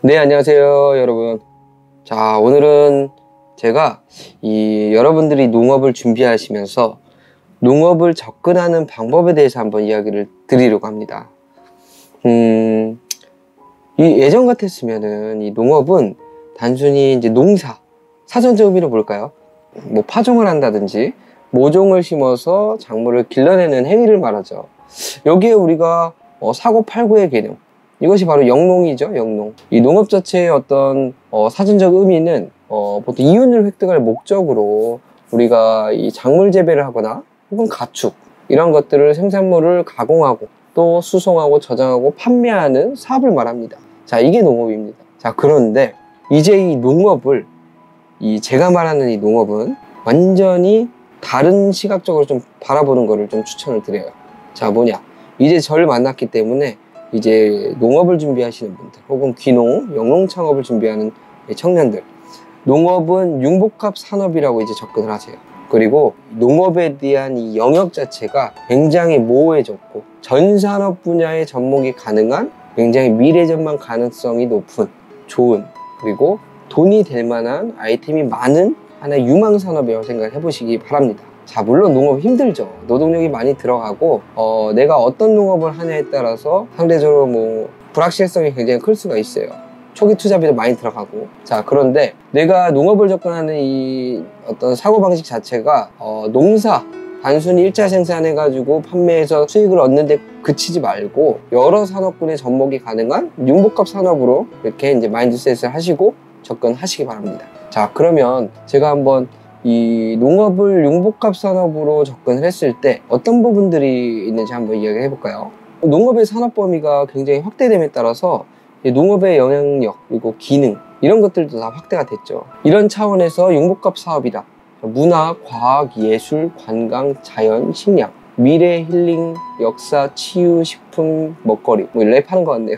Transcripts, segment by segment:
네, 안녕하세요, 여러분. 자, 오늘은 제가 여러분들이 농업을 준비하시면서 농업을 접근하는 방법에 대해서 한번 이야기를 드리려고 합니다. 예전 같았으면은 이 농업은 단순히 이제 농사, 사전적 의미로 볼까요? 뭐 파종을 한다든지 모종을 심어서 작물을 길러내는 행위를 말하죠. 여기에 우리가 사고 팔고의 개념, 이것이 바로 영농이죠. 영농. 이 농업 자체의 어떤 사전적 의미는 보통 이윤을 획득할 목적으로 우리가 이 작물 재배를 하거나 혹은 가축 이런 것들을 생산물을 가공하고 또 수송하고 저장하고 판매하는 사업을 말합니다. 자, 이게 농업입니다. 자, 그런데 이제 이 농업을 제가 말하는 이 농업은 완전히 다른 시각적으로 좀 바라보는 거를 좀 추천을 드려요. 자, 뭐냐, 이제 저를 만났기 때문에 이제 농업을 준비하시는 분들 혹은 귀농, 영농 창업을 준비하는 청년들, 농업은 융복합 산업이라고 이제 접근을 하세요. 그리고 농업에 대한 이 영역 자체가 굉장히 모호해졌고 전 산업 분야의 접목이 가능한 굉장히 미래전망 가능성이 높은 좋은, 그리고 돈이 될 만한 아이템이 많은 하나의 유망 산업이라고 생각을 해보시기 바랍니다. 자, 물론 농업 힘들죠. 노동력이 많이 들어가고 내가 어떤 농업을 하냐에 따라서 상대적으로 뭐 불확실성이 굉장히 클 수가 있어요. 초기 투자비도 많이 들어가고. 자, 그런데 내가 농업을 접근하는 이 어떤 사고방식 자체가 농사 단순히 1차 생산해 가지고 판매해서 수익을 얻는 데 그치지 말고 여러 산업군의 접목이 가능한 융복합 산업으로 이렇게 이제 마인드셋을 하시고 접근하시기 바랍니다. 자, 그러면 제가 한번 이 농업을 융복합 산업으로 접근을 했을 때 어떤 부분들이 있는지 한번 이야기를 해볼까요? 농업의 산업 범위가 굉장히 확대됨에 따라서 농업의 영향력 그리고 기능 이런 것들도 다 확대가 됐죠. 이런 차원에서 융복합 사업이다. 문화, 과학, 예술, 관광, 자연, 식량, 미래, 힐링, 역사, 치유, 식품, 먹거리, 뭐 랩하는 것 같네요.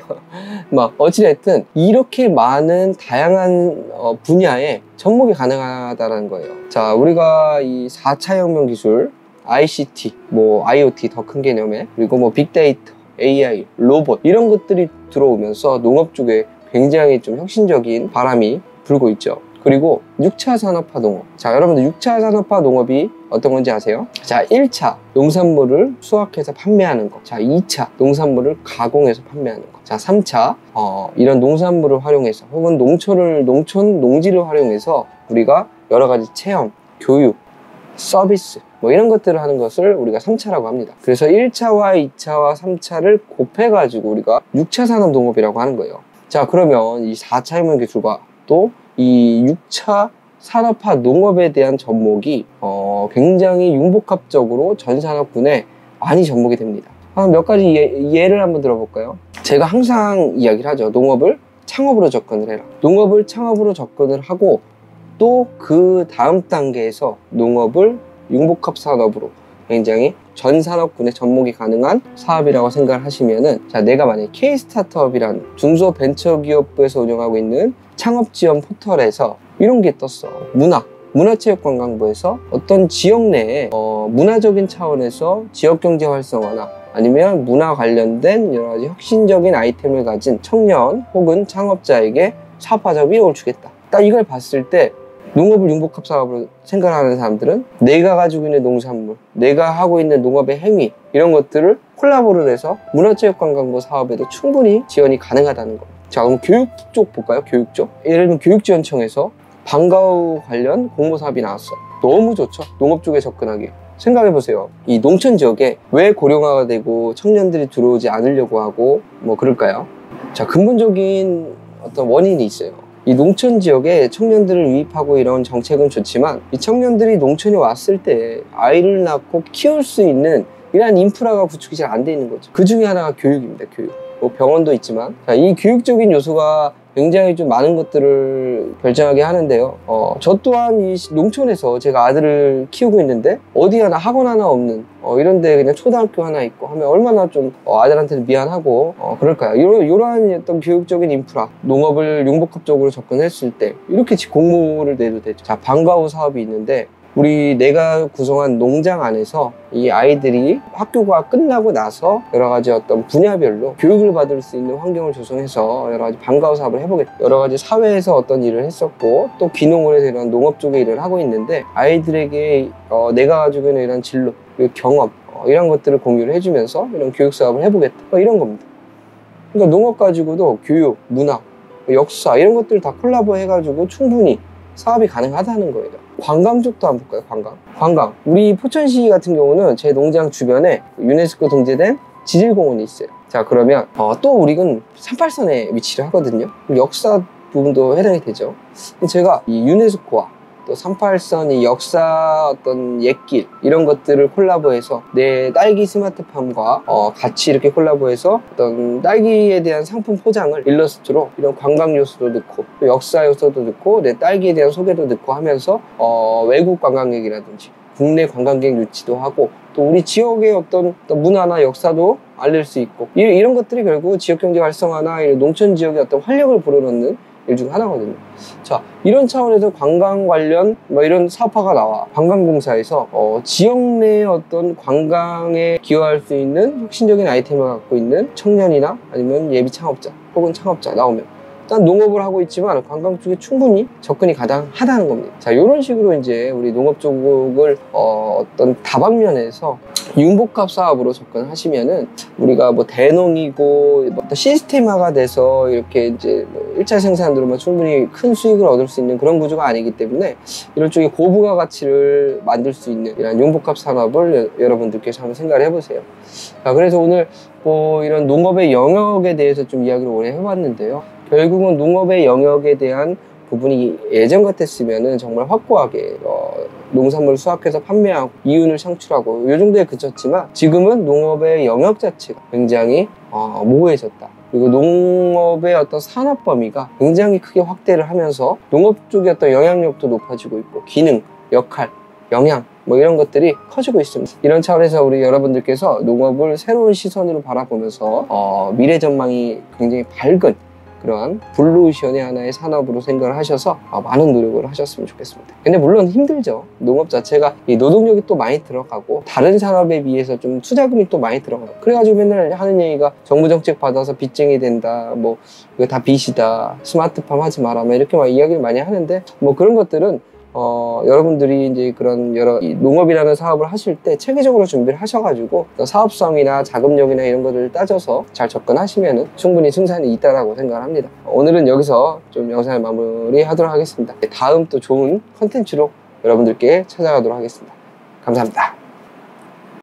막 어찌됐든 이렇게 많은 다양한 분야에 접목이 가능하다는 거예요. 자, 우리가 이 4차 혁명 기술, ICT, 뭐 IoT 더 큰 개념에, 그리고 뭐 빅데이터, AI, 로봇 이런 것들이 들어오면서 농업 쪽에 굉장히 좀 혁신적인 바람이 불고 있죠. 그리고 6차 산업화 농업. 자, 여러분들 6차 산업화 농업이 어떤 건지 아세요? 자, 1차 농산물을 수확해서 판매하는 것. 자, 2차 농산물을 가공해서 판매하는 것. 자, 3차 이런 농산물을 활용해서 혹은 농촌 농지를 활용해서 우리가 여러 가지 체험, 교육, 서비스 뭐 이런 것들을 하는 것을 우리가 3차라고 합니다. 그래서 1차와 2차와 3차를 곱해가지고 우리가 6차 산업 농업이라고 하는 거예요. 자, 그러면 이 4차 혁명 기술과 또 이 6차 산업화 농업에 대한 접목이 굉장히 융복합적으로 전 산업군에 많이 접목이 됩니다. 몇 가지 예를 한번 들어볼까요? 제가 항상 이야기를 하죠. 농업을 창업으로 접근을 해라. 농업을 창업으로 접근을 하고 또 그 다음 단계에서 농업을 융복합 산업으로 굉장히 전 산업군에 접목이 가능한 사업이라고 생각을 하시면은, 자, 내가 만약에 K-스타트업이란 중소벤처기업부에서 운영하고 있는 창업지원 포털에서 이런 게 떴어. 문화체육관광부에서 어떤 지역 내에 문화적인 차원에서 지역경제 활성화나 아니면 문화 관련된 여러 가지 혁신적인 아이템을 가진 청년 혹은 창업자에게 사업화 작업을 주겠다. 딱 이걸 봤을 때 농업을 융복합 사업으로 생각하는 사람들은 내가 가지고 있는 농산물, 내가 하고 있는 농업의 행위 이런 것들을 콜라보를 해서 문화체육관광부 사업에도 충분히 지원이 가능하다는 거. 자, 그럼 교육 쪽 볼까요? 교육 쪽. 예를 들면 교육지원청에서 방과 후 관련 공모 사업이 나왔어. 너무 좋죠. 농업 쪽에 접근하기. 생각해보세요. 이 농촌 지역에 왜 고령화가 되고 청년들이 들어오지 않으려고 하고 뭐 그럴까요? 자, 근본적인 어떤 원인이 있어요. 이 농촌 지역에 청년들을 유입하고 이런 정책은 좋지만 이 청년들이 농촌에 왔을 때 아이를 낳고 키울 수 있는 이러한 인프라가 구축이 잘 안 돼 있는 거죠. 그 중에 하나가 교육입니다. 교육. 뭐 병원도 있지만, 자, 이 교육적인 요소가 굉장히 좀 많은 것들을 결정하게 하는데요. 저 또한 이 농촌에서 제가 아들을 키우고 있는데 어디 하나 학원 하나 없는 이런데 그냥 초등학교 하나 있고 하면 얼마나 좀 아들한테는 미안하고 그럴까요? 이러한 어떤 교육적인 인프라, 농업을 융복합적으로 접근했을 때 이렇게 공모를 내도 되죠. 자, 방과 후 사업이 있는데 내가 구성한 농장 안에서 이 아이들이 학교가 끝나고 나서 여러 가지 어떤 분야별로 교육을 받을 수 있는 환경을 조성해서 여러 가지 방과후 사업을 해보겠다. 여러 가지 사회에서 어떤 일을 했었고 또 귀농을 해서 이런 농업 쪽의 일을 하고 있는데 아이들에게 내가 가지고 있는 이런 진로, 경험 이런 것들을 공유를 해주면서 이런 교육 사업을 해보겠다. 이런 겁니다. 그러니까 농업 가지고도 교육, 문화, 역사 이런 것들을 다 콜라보 해가지고 충분히 사업이 가능하다는 거예요. 관광 쪽도 한번 볼까요? 관광. 우리 포천시 같은 경우는 제 농장 주변에 유네스코 등재된 지질공원이 있어요. 자, 그러면 또 우리는 38선에 위치를 하거든요. 역사 부분도 해당이 되죠. 제가 이 유네스코와 또 38선 이 역사 어떤 옛길 이런 것들을 콜라보해서 내 딸기 스마트팜과 같이 이렇게 콜라보해서 어떤 딸기에 대한 상품 포장을 일러스트로 이런 관광 요소도 넣고 또 역사 요소도 넣고 내 딸기에 대한 소개도 넣고 하면서 외국 관광객이라든지 국내 관광객 유치도 하고 또 우리 지역의 어떤 문화나 역사도 알릴 수 있고 이런 것들이 결국 지역경제 활성화나 농촌 지역의 어떤 활력을 불어넣는 일 중 하나거든요. 자, 이런 차원에서 관광 관련 이런 사업화가 나와 관광공사에서 지역 내의 어떤 관광에 기여할 수 있는 혁신적인 아이템을 갖고 있는 청년이나 아니면 예비 창업자 혹은 창업자 나오면 일단 농업을 하고 있지만 관광 쪽에 충분히 접근이 가능하다는 겁니다. 자, 이런 식으로 이제 우리 농업 쪽을 어떤 다방면에서 융복합 사업으로 접근하시면은 우리가 대농이고 시스템화가 돼서 이렇게 이제 1차 생산으로만 충분히 큰 수익을 얻을 수 있는 그런 구조가 아니기 때문에 이런 쪽에 고부가 가치를 만들 수 있는 이런 융복합 산업을 여러분들께서 한번 생각을 해보세요. 자, 그래서 오늘 이런 농업의 영역에 대해서 좀 이야기를 오래 해봤는데요. 결국은 농업의 영역에 대한 부분이 예전 같았으면은 정말 확고하게 농산물을 수확해서 판매하고 이윤을 창출하고 이 정도에 그쳤지만 지금은 농업의 영역 자체가 굉장히 모호해졌다. 그리고 농업의 어떤 산업 범위가 굉장히 크게 확대를 하면서 농업 쪽의 어떤 영향력도 높아지고 있고 기능, 역할, 영양 이런 것들이 커지고 있습니다. 이런 차원에서 우리 여러분들께서 농업을 새로운 시선으로 바라보면서 미래 전망이 굉장히 밝은 그러한 블루오션의 하나의 산업으로 생각을 하셔서 많은 노력을 하셨으면 좋겠습니다. 근데 물론 힘들죠. 농업 자체가 이 노동력이 또 많이 들어가고 다른 산업에 비해서 좀 투자금이 또 많이 들어가고 그래가지고 맨날 하는 얘기가 정부 정책 받아서 빚쟁이 된다, 이거 다 빚이다, 스마트팜 하지 마라, 이렇게 이야기를 많이 하는데 그런 것들은 여러분들이 이제 그런 농업이라는 사업을 하실 때 체계적으로 준비를 하셔가지고 사업성이나 자금력이나 이런 것들을 따져서 잘 접근하시면 충분히 승산이 있다라고 생각을 합니다. 오늘은 여기서 좀 영상을 마무리하도록 하겠습니다. 다음 또 좋은 컨텐츠로 여러분들께 찾아가도록 하겠습니다. 감사합니다.